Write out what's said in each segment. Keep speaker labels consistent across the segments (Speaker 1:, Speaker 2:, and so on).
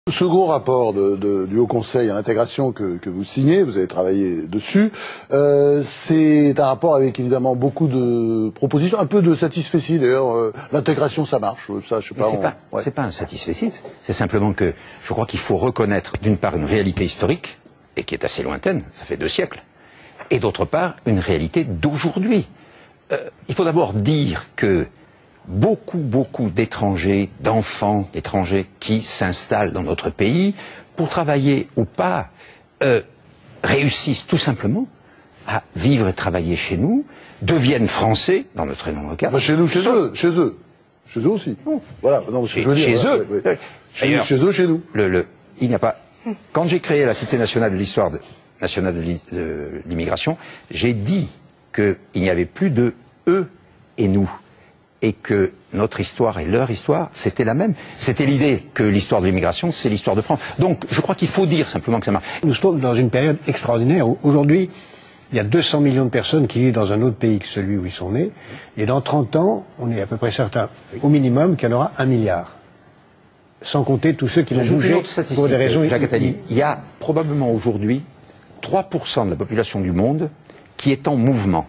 Speaker 1: Ce gros rapport du Haut Conseil à l'intégration que vous signez, vous avez travaillé dessus, c'est un rapport avec évidemment beaucoup de propositions, un peu de satisfecit d'ailleurs. L'intégration, ça marche, ça je sais pas.
Speaker 2: C'est pas un satisfecit, c'est simplement que je crois qu'il faut reconnaître d'une part une réalité historique, et qui est assez lointaine, ça fait 2 siècles, et d'autre part une réalité d'aujourd'hui. Il faut d'abord dire que beaucoup d'étrangers, d'enfants étrangers qui s'installent dans notre pays pour travailler ou pas, réussissent tout simplement à vivre et travailler chez nous, deviennent français, dans notre énorme cas.
Speaker 1: Enfin, chez eux aussi. Voilà, non,
Speaker 2: chez eux.
Speaker 1: Chez eux, chez nous.
Speaker 2: Il n'y a pas. Quand j'ai créé la Cité nationale de l'histoire nationale de l'immigration, j'ai dit qu'il n'y avait plus de eux et nous. Et que notre histoire et leur histoire, c'était la même. C'était l'idée que l'histoire de l'immigration, c'est l'histoire de France. Donc, je crois qu'il faut dire simplement que ça marche.
Speaker 3: Nous sommes dans une période extraordinaire. Aujourd'hui, il y a 200 millions de personnes qui vivent dans un autre pays que celui où ils sont nés. Et dans 30 ans, on est à peu près certain, au minimum, qu'il y en aura 1 milliard. Sans compter tous ceux qui vont bouger pour des raisons...
Speaker 2: Jacques Attali, il y a probablement aujourd'hui 3% de la population du monde qui est en mouvement.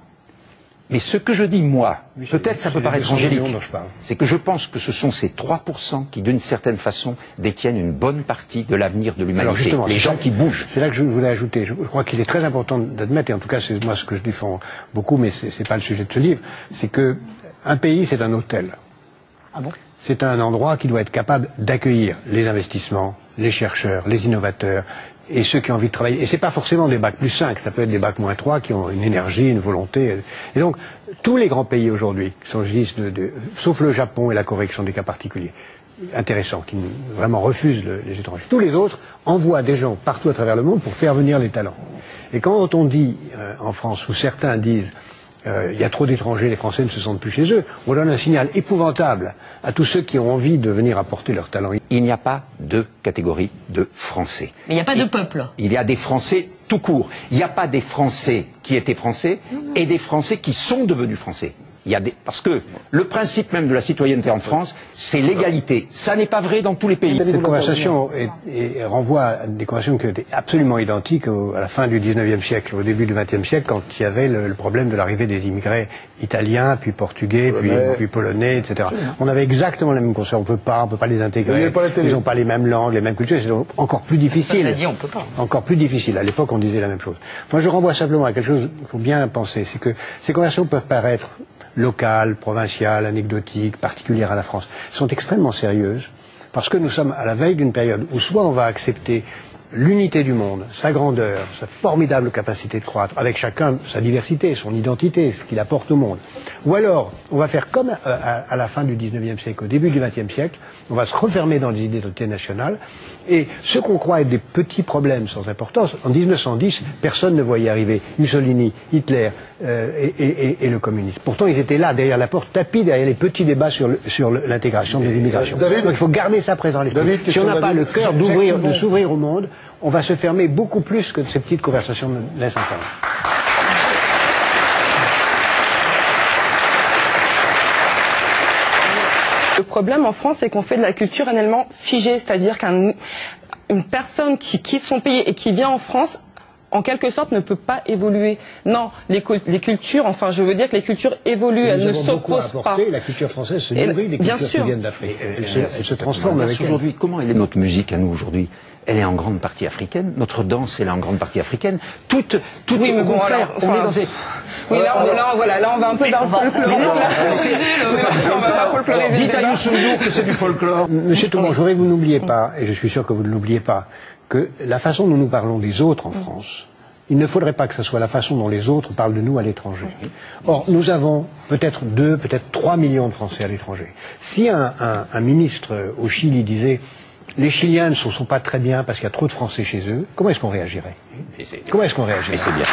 Speaker 2: Mais ce que je dis, moi, peut-être ça peut paraître angélique, c'est que je pense que ce sont ces 3% qui, d'une certaine façon, détiennent une bonne partie de l'avenir de l'humanité. Les gens qui bougent.
Speaker 3: C'est là que je voulais ajouter. Je crois qu'il est très important d'admettre, et en tout cas c'est moi ce que je défends beaucoup, mais c'est pas le sujet de ce livre, c'est que un pays c'est un hôtel. Ah bon ? C'est un endroit qui doit être capable d'accueillir les investissements, les chercheurs, les innovateurs, et ceux qui ont envie de travailler. Et c'est pas forcément des bacs plus 5, ça peut être des bacs moins 3 qui ont une énergie, une volonté. Et donc, tous les grands pays aujourd'hui, sauf le Japon et la Corée qui sont des cas particuliers, intéressants, qui vraiment refusent les étrangers. Tous les autres envoient des gens partout à travers le monde pour faire venir les talents. Et quand on dit, en France, où certains disent, il y a trop d'étrangers, les Français ne se sentent plus chez eux, on donne un signal épouvantable à tous ceux qui ont envie de venir apporter leur talent.
Speaker 2: Il n'y a pas de catégorie de Français.
Speaker 4: Mais il n'y a pas de peuple.
Speaker 2: Il y a des Français tout court. Il n'y a pas des Français qui étaient Français et des Français qui sont devenus Français. Parce que le principe même de la citoyenneté en France, c'est l'égalité. Ça n'est pas vrai dans tous les pays.
Speaker 3: Cette conversation renvoie à des conversations qui étaient absolument identiques à la fin du 19e siècle, au début du 20e siècle, quand il y avait le problème de l'arrivée des immigrés italiens, puis portugais, puis polonais, etc. On avait exactement la même conception. On peut pas les intégrer. Ils n'ont pas les mêmes langues, les mêmes cultures. C'est encore plus difficile.
Speaker 4: On peut pas.
Speaker 3: Encore plus difficile. À l'époque, on disait la même chose. Moi, je renvoie simplement à quelque chose qu'il faut bien penser. C'est que ces conversations peuvent paraître locales, provinciales, anecdotiques, particulières à la France, sont extrêmement sérieuses parce que nous sommes à la veille d'une période où soit on va accepter l'unité du monde, sa grandeur, sa formidable capacité de croître, avec chacun sa diversité, son identité, ce qu'il apporte au monde. Ou alors, on va faire comme à la fin du 19e siècle, au début du 20e siècle, on va se refermer dans les idées d'identité nationale, et ce qu'on croit être des petits problèmes sans importance, en 1910, personne ne voyait arriver Mussolini, Hitler et le communisme. Pourtant, ils étaient là, derrière la porte, tapis derrière les petits débats sur l'intégration des immigrations. Donc il faut garder ça présent à l'esprit. Si on n'a pas le cœur de s'ouvrir au monde, on va se fermer beaucoup plus que ces petites conversations ne laissent entendre.
Speaker 5: Le problème en France, c'est qu'on fait de la culture annuellement figée, c'est-à-dire qu'une personne qui quitte son pays et qui vient en France, en quelque sorte, ne peut pas évoluer. Non, les cultures, enfin, je veux dire que les cultures évoluent, elles ne s'opposent pas.
Speaker 3: La culture française se nourrit des cultures qui viennent d'Afrique. Elle se transforme avec
Speaker 2: aujourd'hui. Comment est notre musique à nous aujourd'hui? Elle est en grande partie africaine. Notre danse, elle est en grande partie africaine. Tout
Speaker 5: oui, mais
Speaker 2: au contraire, on est dans des...
Speaker 5: Oui, là, on va un peu dans le folklore.
Speaker 2: Dites à Youssou N'Dour que c'est du folklore.
Speaker 3: Monsieur Thomas, je voudrais que vous n'oubliez pas, et je suis sûr que vous ne l'oubliez pas, que la façon dont nous parlons des autres en France, il ne faudrait pas que ce soit la façon dont les autres parlent de nous à l'étranger. Or, nous avons peut-être 2, peut-être 3 millions de Français à l'étranger. Si un ministre au Chili disait « les Chiliens ne sont pas très bien parce qu'il y a trop de Français chez eux », comment est-ce qu'on réagirait? Comment est-ce qu'on réagirait?
Speaker 2: Mais c'est bien.